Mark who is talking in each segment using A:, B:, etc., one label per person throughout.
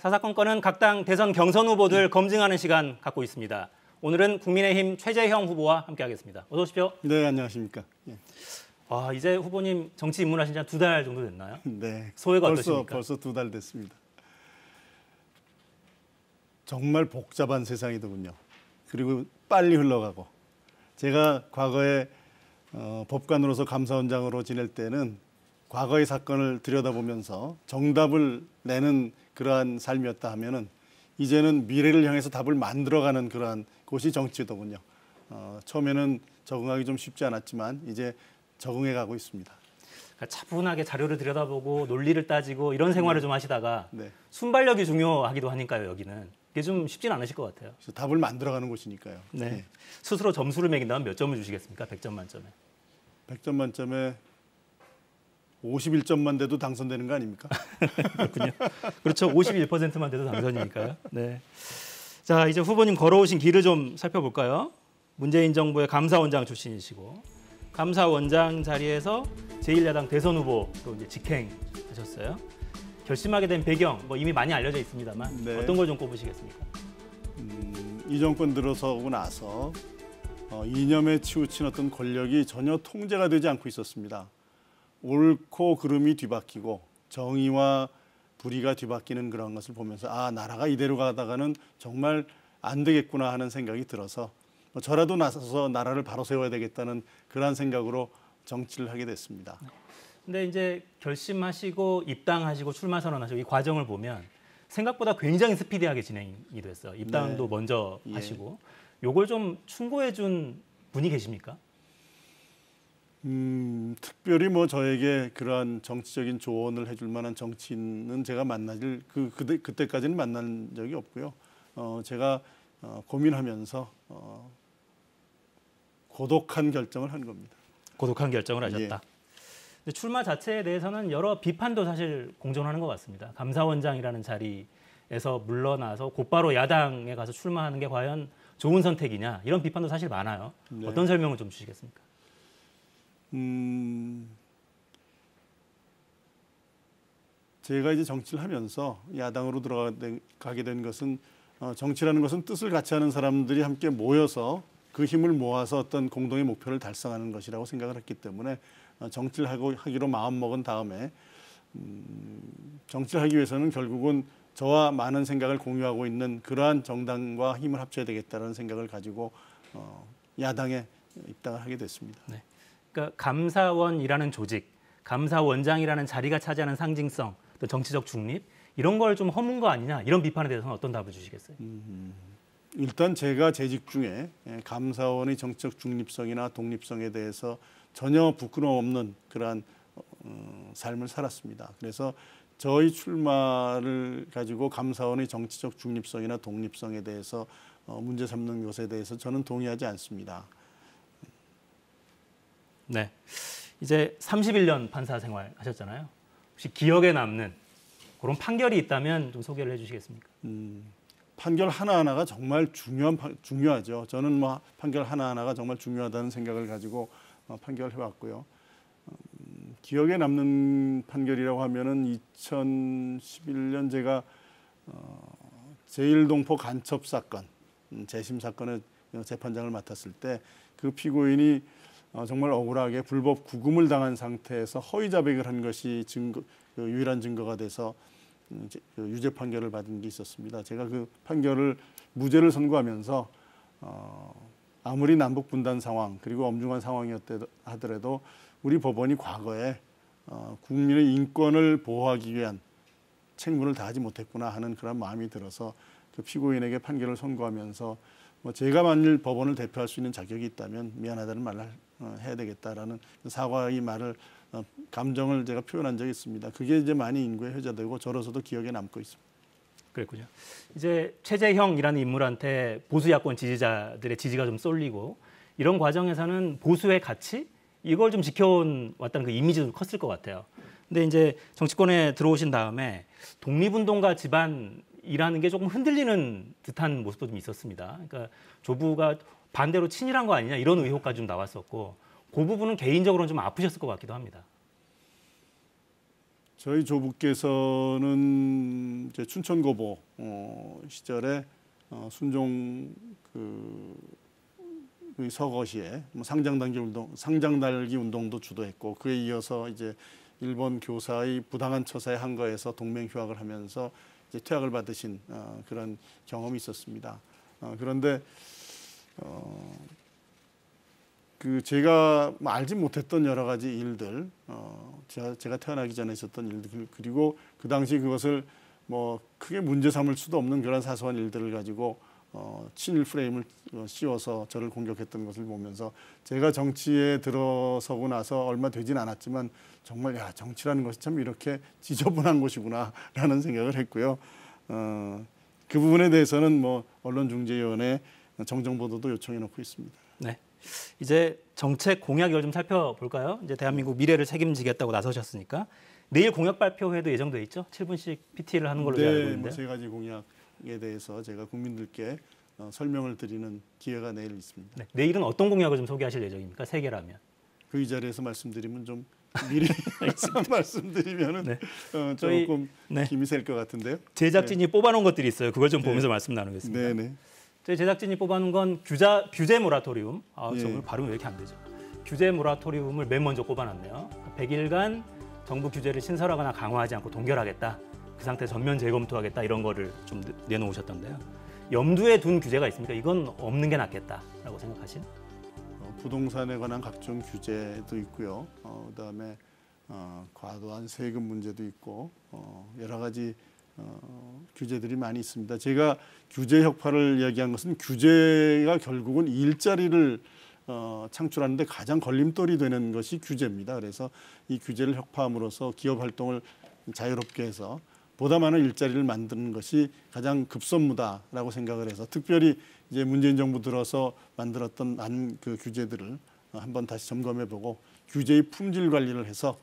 A: 사사건건은 각 당 대선 경선 후보들 검증하는 시간 갖고 있습니다. 오늘은 국민의힘 최재형 후보와 함께하겠습니다. 어서 오십시오.
B: 네, 안녕하십니까. 예.
A: 이제 후보님 정치 입문하신 지 한 2달 정도 됐나요?
B: 네.
A: 소회가 어떠십니까?
B: 벌써 2달 됐습니다. 정말 복잡한 세상이더군요. 그리고 빨리 흘러가고. 제가 과거에 법관으로서 감사원장으로 지낼 때는 과거의 사건을 들여다보면서 정답을 내는 그러한 삶이었다 하면은 이제는 미래를 향해서 답을 만들어가는 그러한 곳이 정치더군요. 처음에는 적응하기 좀 쉽지 않았지만 이제 적응해가고 있습니다.
A: 그러니까 차분하게 자료를 들여다보고 논리를 따지고 이런 생활을 좀 하시다가
B: 네.
A: 순발력이 중요하기도 하니까요. 여기는 이게 좀 쉽지는 않으실 것 같아요.
B: 그래서 답을 만들어가는 곳이니까요.
A: 네.
B: 네.
A: 스스로 점수를 매긴다면 몇 점을 주시겠습니까? 100점 만점에.
B: 100점 만점에 51점만 돼도 당선되는 거 아닙니까?
A: 그렇군요. 그렇죠. 51%만 돼도 당선이니까요. 네. 자, 이제 후보님 걸어오신 길을 좀 살펴볼까요? 문재인 정부의 감사원장 출신이시고 감사원장 자리에서 제1야당 대선 후보로 이제 직행하셨어요. 결심하게 된 배경 이미 많이 알려져 있습니다만
B: 네.
A: 어떤 걸 좀 꼽으시겠습니까?
B: 이 정권 들어서고 나서 이념에 치우친 어떤 권력이 전혀 통제가 되지 않고 있었습니다. 옳고 그름이 뒤바뀌고 정의와 불의가 뒤바뀌는 그런 것을 보면서 나라가 이대로 가다가는 정말 안 되겠구나 하는 생각이 들어서 저라도 나서서 나라를 바로 세워야 되겠다는 그런 생각으로 정치를 하게 됐습니다.
A: 근데 이제 결심하시고 입당하시고 출마 선언하시고 이 과정을 보면 생각보다 굉장히 스피디하게 진행이 됐어요. 입당도
B: 네.
A: 먼저
B: 예.
A: 하시고 요걸 좀 충고해 준 분이 계십니까?
B: 특별히 저에게 그러한 정치적인 조언을 해줄 만한 정치인은 제가 만나질 그때까지는 만난 적이 없고요. 제가 고민하면서 고독한 결정을 한 겁니다.
A: 고독한 결정을 하셨다.
B: 예.
A: 근데 출마 자체에 대해서는 여러 비판도 사실 공존하는 것 같습니다. 감사원장이라는 자리에서 물러나서 곧바로 야당에 가서 출마하는 게 과연 좋은 선택이냐 이런 비판도 사실 많아요.
B: 네.
A: 어떤 설명을 좀 주시겠습니까?
B: 제가 이제 정치를 하면서 야당으로 들어가게 된 것은 정치라는 것은 뜻을 같이 하는 사람들이 함께 모여서 그 힘을 모아서 어떤 공동의 목표를 달성하는 것이라고 생각을 했기 때문에 정치를 하기로 마음먹은 다음에 정치를 하기 위해서는 결국은 저와 많은 생각을 공유하고 있는 그러한 정당과 힘을 합쳐야 되겠다는 생각을 가지고 야당에 입당을 하게 됐습니다.
A: 네. 그러니까 감사원이라는 조직, 감사원장이라는 자리가 차지하는 상징성, 또 정치적 중립 이런 걸 좀 허문 거 아니냐 이런 비판에 대해서는 어떤 답을 주시겠어요?
B: 일단 제가 재직 중에 감사원의 정치적 중립성이나 독립성에 대해서 전혀 부끄러움 없는 그러한 삶을 살았습니다. 그래서 저희 출마를 가지고 감사원의 정치적 중립성이나 독립성에 대해서 문제 삼는 것에 대해서 저는 동의하지 않습니다.
A: 네, 이제 31년 판사 생활 하셨잖아요. 혹시 기억에 남는 그런 판결이 있다면 좀 소개를 해주시겠습니까?
B: 판결 하나하나가 정말 중요하죠. 저는 판결 하나하나가 정말 중요하다는 생각을 가지고 판결을 해왔고요. 기억에 남는 판결이라고 하면은 2011년 제가 제1동포 간첩 사건, 재심 사건의 재판장을 맡았을 때 그 피고인이 정말 억울하게 불법 구금을 당한 상태에서 허위 자백을 한 것이 유일한 증거가 돼서 유죄 판결을 받은 게 있었습니다. 제가 그 판결을 무죄를 선고하면서 아무리 남북 분단 상황 그리고 엄중한 상황이었다 하더라도 우리 법원이 과거에 국민의 인권을 보호하기 위한 책무를 다하지 못했구나 하는 그런 마음이 들어서 그 피고인에게 판결을 선고하면서 제가 만일 법원을 대표할 수 있는 자격이 있다면 미안하다는 말을 해야 되겠다라는 사과의 말을 감정을 제가 표현한 적이 있습니다. 그게 이제 많이 인구에 회자되고 저로서도 기억에 남고 있습니다.
A: 그랬군요. 이제 최재형이라는 인물한테 보수 야권 지지자들의 지지가 좀 쏠리고 이런 과정에서는 보수의 가치 이걸 좀 지켜온 왔다는 그 이미지도 컸을 것 같아요. 근데 이제 정치권에 들어오신 다음에 독립운동가 집안이라는 게 조금 흔들리는 듯한 모습도 좀 있었습니다. 그러니까 조부가 반대로 친일한 거 아니냐 이런 의혹까지 좀 나왔었고 그 부분은 개인적으로는 좀 아프셨을 것 같기도 합니다.
B: 저희 조부께서는 이제 춘천고보 시절에 순종 그 서거시에 상장달기 운동도 주도했고 그에 이어서 이제 일본 교사의 부당한 처사에 항거해서 동맹 휴학을 하면서 이제 퇴학을 받으신 그런 경험이 있었습니다. 그런데 그 제가 알지 못했던 여러 가지 일들, 제가 태어나기 전에 있었던 일들, 그리고 그 당시 그것을 뭐 크게 문제 삼을 수도 없는 그런 사소한 일들을 가지고 친일 프레임을 씌워서 저를 공격했던 것을 보면서 제가 정치에 들어서고 나서 얼마 되진 않았지만 정말 야, 정치라는 것이 참 이렇게 지저분한 곳이구나라는 생각을 했고요. 그 부분에 대해서는 뭐 언론중재위원회 정정보도도 요청해 놓고 있습니다.
A: 네. 이제 정책 공약을 좀 살펴볼까요? 이제 대한민국 미래를 책임지겠다고 나서셨으니까 내일 공약 발표회도 예정돼 있죠? 7분씩 PT를 하는 걸로 제가 알고 있는데.
B: 세 가지 공약에 대해서 제가 국민들께 설명을 드리는 기회가 내일 있습니다.
A: 네. 내일은 어떤 공약을 좀 소개하실 예정입니까? 세 개라면.
B: 그 이 자리에서 말씀드리면 좀 미리 말씀드리면은
A: 네.
B: 조금
A: 네.
B: 힘이 셀 것 같은데요.
A: 제작진이 뽑아놓은 것들이 있어요. 그걸 좀 보면서 말씀 나누겠습니다.
B: 네네.
A: 저희 제작진이 뽑아놓은 건 규제 모라토리움.
B: 예.
A: 저 오늘 발음이 왜 이렇게 안 되죠? 규제 모라토리움을 맨 먼저 꼽아놨네요. 100일간 정부 규제를 신설하거나 강화하지 않고 동결하겠다. 그 상태 전면 재검토하겠다. 이런 거를 좀 내놓으셨던데요. 염두에 둔 규제가 있습니까? 이건 없는 게 낫겠다라고 생각하신?
B: 부동산에 관한 각종 규제도 있고요. 그다음에 과도한 세금 문제도 있고 여러 가지 규제들이 많이 있습니다. 제가 규제 혁파를 이야기한 것은 규제가 결국은 일자리를 창출하는데 가장 걸림돌이 되는 것이 규제입니다. 그래서 이 규제를 혁파함으로써 기업 활동을 자유롭게 해서 보다 많은 일자리를 만드는 것이 가장 급선무다라고 생각을 해서 특별히 이제 문재인 정부 들어서 만들었던 많은 그 규제들을 한번 다시 점검해보고 규제의 품질 관리를 해서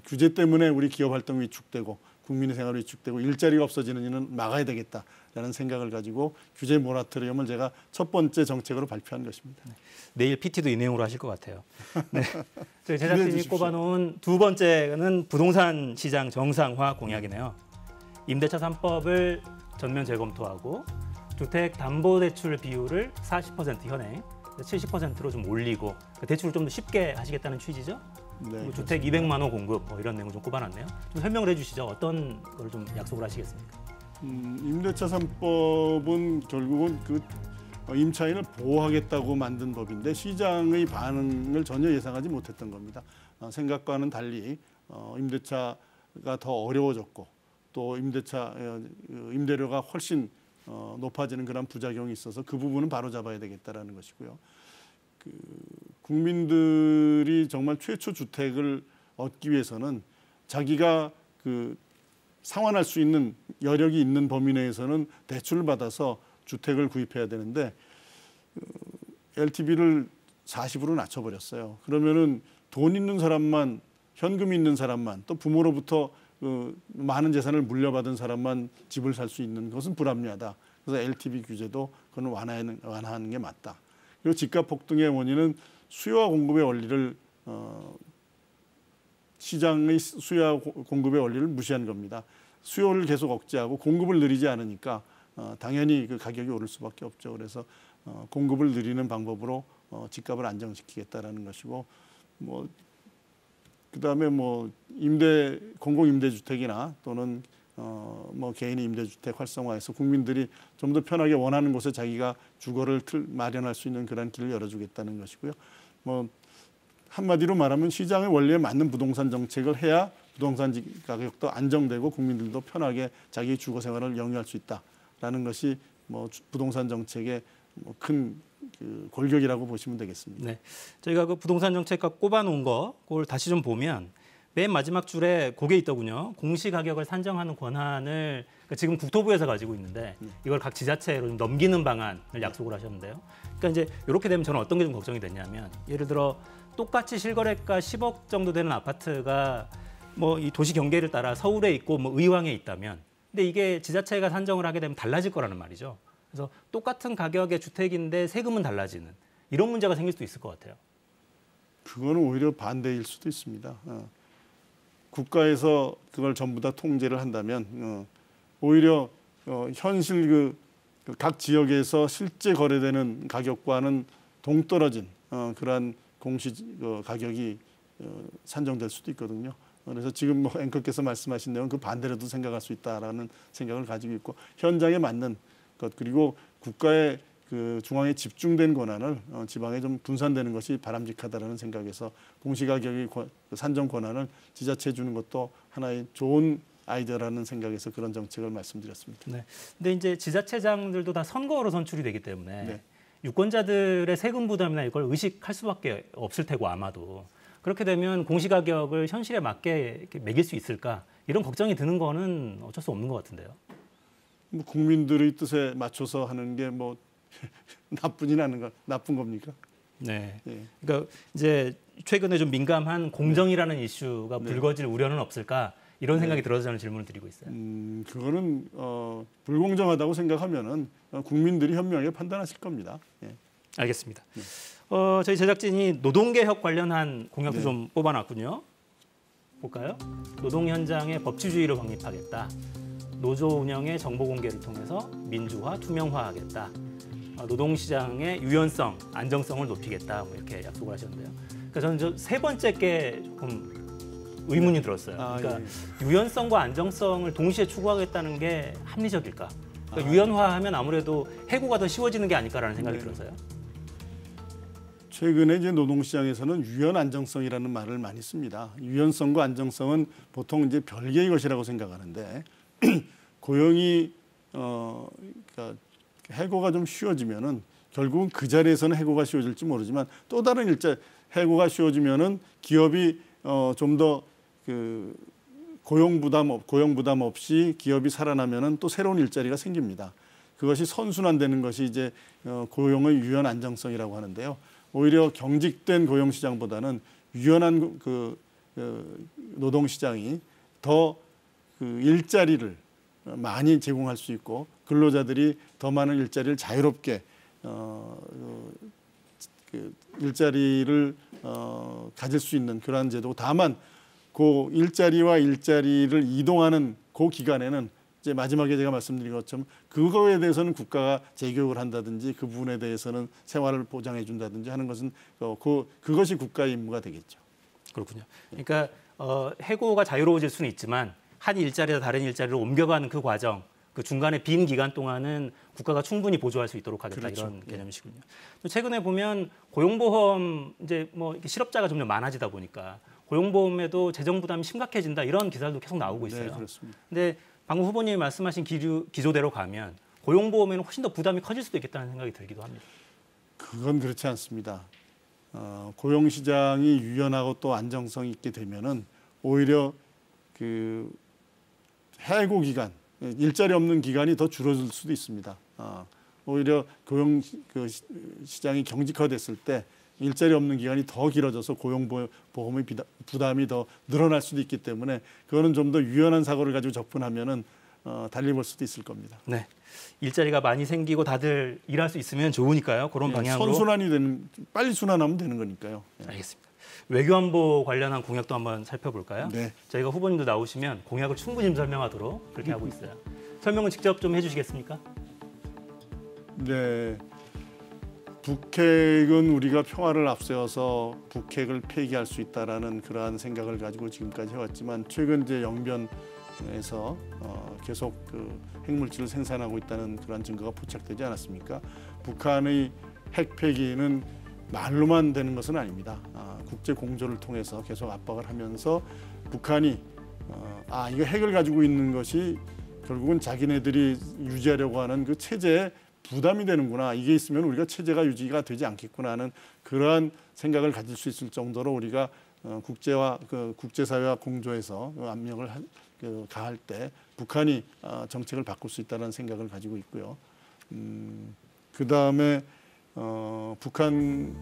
B: 규제 때문에 우리 기업 활동이 위축되고 국민의 생활이 위축되고 일자리가 없어지는 일은 막아야 되겠다라는 생각을 가지고 규제 모라토리움을 제가 첫 번째 정책으로 발표한 것입니다.
A: 네. 내일 PT도 이 내용으로 하실 것 같아요. 네. 저희 제작진이 꼽아놓은 두 번째는 부동산 시장 정상화 공약이네요. 임대차 3법을 전면 재검토하고 주택담보대출 비율을 40% 현행 70%로 좀 올리고 대출을 좀 더 쉽게 하시겠다는 취지죠.
B: 네,
A: 주택 200만 호 공급 이런 내용 좀 꼽아놨네요. 좀 설명을 해주시죠. 어떤 걸 좀 약속을 하시겠습니까?
B: 임대차 3법은 결국은 그 임차인을 보호하겠다고 만든 법인데 시장의 반응을 전혀 예상하지 못했던 겁니다. 생각과는 달리 임대차가 더 어려워졌고 또 임대료가 훨씬 높아지는 그런 부작용이 있어서 그 부분은 바로 잡아야 되겠다라는 것이고요. 국민들이 정말 최초 주택을 얻기 위해서는 자기가 상환할 수 있는 여력이 있는 범위 내에서는 대출을 받아서 주택을 구입해야 되는데 LTV를 40으로 낮춰버렸어요. 그러면은 돈 있는 사람만, 현금이 있는 사람만, 또 부모로부터 많은 재산을 물려받은 사람만 집을 살 수 있는 것은 불합리하다. 그래서 LTV 규제도 그건 완화하는 게 맞다. 그리고 집값 폭등의 원인은 수요와 공급의 원리를 시장의 수요와 공급의 원리를 무시한 겁니다. 수요를 계속 억제하고 공급을 늘리지 않으니까 당연히 그 가격이 오를 수밖에 없죠. 그래서 공급을 늘리는 방법으로 집값을 안정시키겠다라는 것이고 그다음에 공공임대주택이나 또는 개인의 임대주택 활성화해서 국민들이 좀 더 편하게 원하는 곳에 자기가 주거를 마련할 수 있는 그런 길을 열어주겠다는 것이고요. 한마디로 말하면 시장의 원리에 맞는 부동산 정책을 해야 부동산 가격도 안정되고 국민들도 편하게 자기 주거 생활을 영위할 수 있다라는 것이 부동산 정책의 큰 골격이라고 보시면 되겠습니다.
A: 네, 저희가 그 부동산 정책과 꼽아놓은 거 그걸 다시 좀 보면 맨 마지막 줄에 그게 있더군요. 공시가격을 산정하는 권한을 지금 국토부에서 가지고 있는데 이걸 각 지자체로 좀 넘기는 방안을 약속을 하셨는데요. 그러니까 이제 이렇게 되면 저는 어떤 게 좀 걱정이 됐냐면 예를 들어 똑같이 실거래가 10억 정도 되는 아파트가 이 도시 경계를 따라 서울에 있고 의왕에 있다면 근데 이게 지자체가 산정을 하게 되면 달라질 거라는 말이죠. 그래서 똑같은 가격의 주택인데 세금은 달라지는 이런 문제가 생길 수도 있을 것 같아요.
B: 그거는 오히려 반대일 수도 있습니다. 국가에서 그걸 전부 다 통제를 한다면 오히려 현실 각 지역에서 실제 거래되는 가격과는 동떨어진 그러한 공시 가격이 산정될 수도 있거든요. 그래서 지금 뭐 앵커께서 말씀하신 내용 그 반대로도 생각할 수 있다라는 생각을 가지고 있고 현장에 맞는 것 그리고 국가의 그 중앙에 집중된 권한을 지방에 좀 분산되는 것이 바람직하다라는 생각에서 공시가격의 산정 권한을 지자체에 주는 것도 하나의 좋은 아이디어라는 생각에서 그런 정책을 말씀드렸습니다.
A: 네. 근데 이제 지자체장들도 다 선거로 선출이 되기 때문에
B: 네.
A: 유권자들의 세금 부담이나 이걸 의식할 수밖에 없을 테고 아마도 그렇게 되면 공시가격을 현실에 맞게 이렇게 매길 수 있을까 이런 걱정이 드는 거는 어쩔 수 없는 것 같은데요.
B: 뭐 국민들의 뜻에 맞춰서 하는 게 뭐 나쁜 겁니까?
A: 네.
B: 예.
A: 그러니까 이제 최근에 좀 민감한 공정이라는 이슈가 불거질 우려는 없을까 이런 생각이 들어서 저는 질문을 드리고 있어요.
B: 그거는 불공정하다고 생각하면은 국민들이 현명하게 판단하실 겁니다. 예.
A: 알겠습니다. 저희 제작진이 노동개혁 관련한 공약도
B: 네.
A: 좀 뽑아놨군요. 볼까요? 노동 현장에 법치주의를 확립하겠다. 노조 운영의 정보 공개를 통해서 민주화, 투명화하겠다. 노동시장의 유연성, 안정성을 높이겠다. 뭐 이렇게 약속을 하셨는데요. 그러니까 저는 저 세 번째 게 조금 의문이 들었어요. 그러니까 유연성과 안정성을 동시에 추구하겠다는 게 합리적일까? 그러니까 유연화하면 아무래도 해고가 더 쉬워지는 게 아닐까라는 생각이 들어서요.
B: 최근에 이제 노동시장에서는 유연 안정성이라는 말을 많이 씁니다. 유연성과 안정성은 보통 이제 별개의 것이라고 생각하는데 고용이 그러니까 해고가 좀 쉬워지면은 결국은 그 자리에서는 해고가 쉬워질지 모르지만 또 다른 해고가 쉬워지면은 기업이 좀 더 그 고용 부담 없이 기업이 살아나면은 또 새로운 일자리가 생깁니다. 그것이 선순환되는 것이 이제 고용의 유연 안정성이라고 하는데요. 오히려 경직된 고용 시장보다는 유연한 노동 시장이 더 그 일자리를 많이 제공할 수 있고 근로자들이 더 많은 일자리를 자유롭게 일자리를 가질 수 있는 그러한 제도고 다만 그 일자리와 일자리를 이동하는 그 기간에는 이제 마지막에 제가 말씀드린 것처럼 그거에 대해서는 국가가 재교육을 한다든지 그 부분에 대해서는 생활을 보장해 준다든지 하는 것은 그것이 국가의 임무가 되겠죠.
A: 그렇군요. 그러니까 해고가 자유로워질 수는 있지만 한 일자리에서 다른 일자리로 옮겨가는 그 과정, 그 중간에 빈 기간 동안은 국가가 충분히 보조할 수 있도록 하겠다
B: 그렇죠.
A: 이런 개념이시군요. 최근에 보면 고용보험 이제 뭐 이렇게 실업자가 점점 많아지다 보니까 고용보험에도 재정 부담이 심각해진다 이런 기사도 계속 나오고 있어요.
B: 네, 그렇습니다.
A: 근데 방금 후보님이 말씀하신 기조대로 가면 고용보험에는 훨씬 더 부담이 커질 수도 있겠다는 생각이 들기도 합니다.
B: 그건 그렇지 않습니다. 고용시장이 유연하고 또 안정성이 있게 되면은 오히려 그 해고 기간, 일자리 없는 기간이 더 줄어들 수도 있습니다. 오히려 고용 시장이 경직화됐을 때 일자리 없는 기간이 더 길어져서 고용보험의 부담이 더 늘어날 수도 있기 때문에 그거는 좀 더 유연한 사고를 가지고 접근하면은 달리 볼 수도 있을 겁니다.
A: 네, 일자리가 많이 생기고 다들 일할 수 있으면 좋으니까요. 그런 방향으로
B: 선순환이 빨리 순환하면 되는 거니까요.
A: 알겠습니다. 외교안보 관련한 공약도 한번 살펴볼까요?
B: 네.
A: 저희가 후보님도 나오시면 공약을 충분히 설명하도록 그렇게 하고 있어요. 설명은 직접 좀 해주시겠습니까?
B: 네. 북핵은 우리가 평화를 앞세워서 북핵을 폐기할 수 있다라는 그러한 생각을 가지고 지금까지 해왔지만 최근 이제 영변에서 계속 그 핵물질을 생산하고 있다는 그런 증거가 포착되지 않았습니까? 북한의 핵 폐기는 말로만 되는 것은 아닙니다. 국제 공조를 통해서 계속 압박을 하면서 북한이 이거 핵을 가지고 있는 것이 결국은 자기네들이 유지하려고 하는 그 체제에 부담이 되는구나. 이게 있으면 우리가 체제가 유지가 되지 않겠구나 하는 그러한 생각을 가질 수 있을 정도로 우리가 국제사회와 공조해서 압력을 가할 때 북한이 정책을 바꿀 수 있다는 생각을 가지고 있고요. 그 다음에 북한과의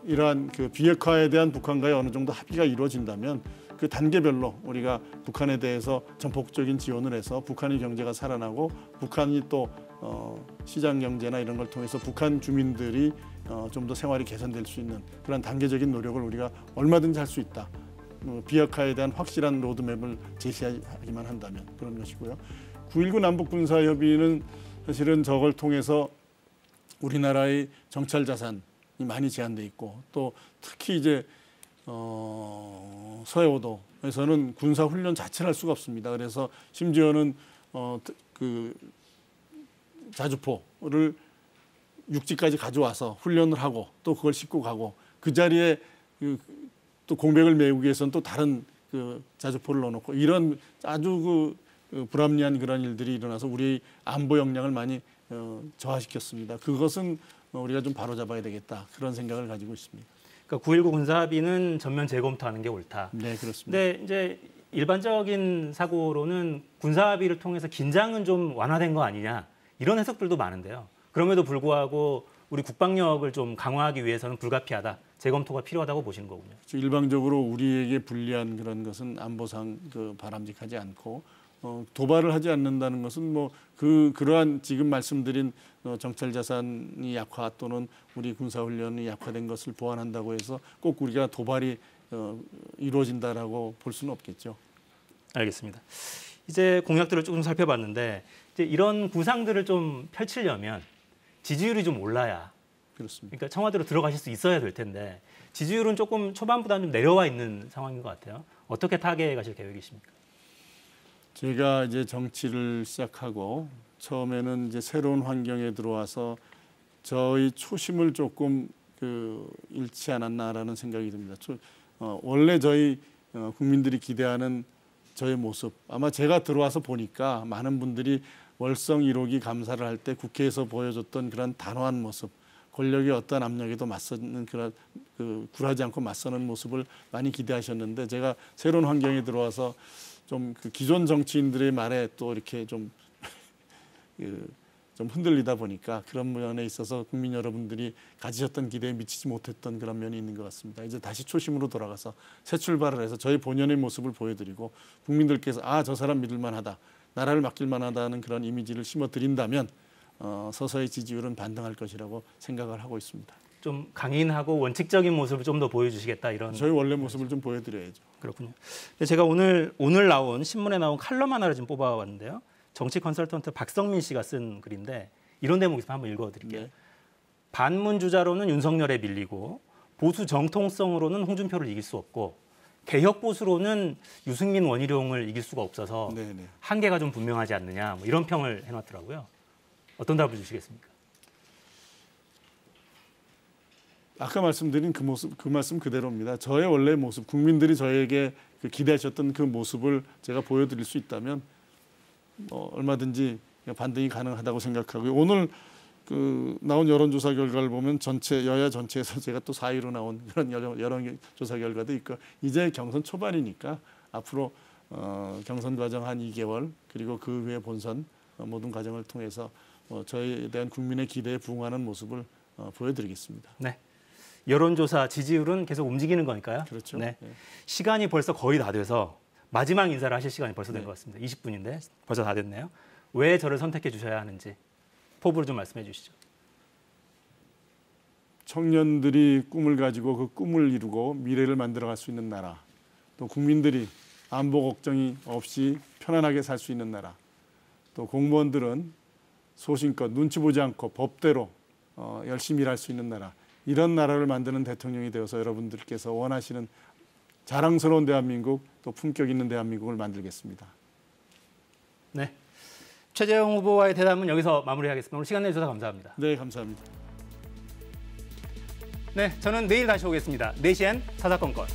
B: 이러한 그 비핵화에 대한 북한과의 어느 정도 합의가 이루어진다면 그 단계별로 우리가 북한에 대해서 전폭적인 지원을 해서 북한의 경제가 살아나고 북한이 또 시장 경제나 이런 걸 통해서 북한 주민들이 좀 더 생활이 개선될 수 있는 그런 단계적인 노력을 우리가 얼마든지 할 수 있다. 비핵화에 대한 확실한 로드맵을 제시하기만 한다면 그런 것이고요. 9.19 남북군사협의는 사실은 저걸 통해서 우리나라의 정찰 자산이 많이 제한돼 있고 또 특히 이제 서해오도에서는 군사 훈련 자체를 할 수가 없습니다. 그래서 심지어는 그 자주포를 육지까지 가져와서 훈련을 하고 또 그걸 싣고 가고 그 자리에 또 공백을 메우기 위해서는 또 다른 그 자주포를 넣어놓고 이런 아주 그 불합리한 그런 일들이 일어나서 우리 안보 역량을 많이 저하시켰습니다. 그것은 우리가 좀 바로잡아야 되겠다 그런 생각을 가지고 있습니다.
A: 그러니까 9.19 군사합의는 전면 재검토하는 게 옳다.
B: 네, 그렇습니다.
A: 근데 이제 일반적인 사고로는 군사합의를 통해서 긴장은 좀 완화된 거 아니냐 이런 해석들도 많은데요. 그럼에도 불구하고 우리 국방력을 좀 강화하기 위해서는 불가피하다. 재검토가 필요하다고 보시는 거군요.
B: 일방적으로 우리에게 불리한 그런 것은 안보상 바람직하지 않고 도발을 하지 않는다는 것은 뭐 그러한 지금 말씀드린 정찰 자산이 약화 또는 우리 군사 훈련이 약화된 것을 보완한다고 해서 꼭 우리가 도발이 이루어진다라고 볼 수는 없겠죠.
A: 알겠습니다. 이제 공약들을 조금 살펴봤는데 이제 이런 구상들을 좀 펼치려면 지지율이 좀 올라야.
B: 그렇습니다.
A: 그러니까 청와대로 들어가실 수 있어야 될 텐데 지지율은 조금 초반보다는 좀 내려와 있는 상황인 것 같아요. 어떻게 타개해 가실 계획이십니까?
B: 제가 이제 정치를 시작하고 처음에는 이제 새로운 환경에 들어와서 저희 초심을 조금 잃지 않았나라는 생각이 듭니다. 원래 저희 국민들이 기대하는 저의 모습 아마 제가 들어와서 보니까 많은 분들이 월성 1호기 감사를 할 때 국회에서 보여줬던 그런 단호한 모습, 권력의 어떤 압력에도 맞서는 그런 굴하지 않고 맞서는 모습을 많이 기대하셨는데 제가 새로운 환경에 들어와서 좀 기존 정치인들의 말에 또 이렇게 좀 흔들리다 보니까 그런 면에 있어서 국민 여러분들이 가지셨던 기대에 미치지 못했던 그런 면이 있는 것 같습니다. 이제 다시 초심으로 돌아가서 새 출발을 해서 저희 본연의 모습을 보여드리고 국민들께서 저 사람 믿을만하다. 나라를 맡길 만하다는 그런 이미지를 심어드린다면 서서히 지지율은 반등할 것이라고 생각을 하고 있습니다.
A: 좀 강인하고 원칙적인 모습을 좀 더 보여주시겠다 이런.
B: 저희 원래 모습을 좀 보여드려야죠.
A: 그렇군요. 근데 제가 오늘 나온 신문에 나온 칼럼 하나를 좀 뽑아왔는데요. 정치 컨설턴트 박성민 씨가 쓴 글인데 이런 대목이 있으면 한번 읽어드릴게요.
B: 네.
A: 반문 주자로는 윤석열에 밀리고 보수 정통성으로는 홍준표를 이길 수 없고 개혁 보수로는 유승민 원희룡을 이길 수가 없어서
B: 네네.
A: 한계가 좀 분명하지 않느냐 뭐 이런 평을 해놨더라고요. 어떤 답을 주시겠습니까?
B: 아까 말씀드린 그 말씀 그대로입니다. 저의 원래 모습, 국민들이 저에게 기대하셨던 그 모습을 제가 보여드릴 수 있다면 얼마든지 반등이 가능하다고 생각하고요. 오늘 나온 여론조사 결과를 보면 여야 전체에서 제가 또 4위로 나온 그런 여론조사 결과도 있고 이제 경선 초반이니까 앞으로 경선 과정 한 2개월 그리고 그 후에 본선 모든 과정을 통해서 저에 대한 국민의 기대에 부응하는 모습을 보여드리겠습니다.
A: 네. 여론조사 지지율은 계속 움직이는 거니까요.
B: 그렇죠.
A: 네.
B: 네.
A: 시간이 벌써 거의 다 돼서 마지막 인사를 하실 시간이 벌써 된
B: 네.
A: 것 같습니다. 20분인데 벌써 다 됐네요. 왜 저를 선택해 주셔야 하는지 포부를 좀 말씀해 주시죠.
B: 청년들이 꿈을 가지고 그 꿈을 이루고 미래를 만들어갈 수 있는 나라, 또 국민들이 안보 걱정이 없이 편안하게 살 수 있는 나라, 또 공무원들은 소신껏 눈치 보지 않고 법대로 열심히 일할 수 있는 나라, 이런 나라를 만드는 대통령이 되어서 여러분들께서 원하시는 자랑스러운 대한민국, 또 품격 있는 대한민국을 만들겠습니다.
A: 네. 최재형 후보와의 대담은 여기서 마무리하겠습니다. 오늘 시간 내주셔서 감사합니다.
B: 네, 감사합니다.
A: 네, 저는 내일 다시 오겠습니다. 4시엔 사사건건.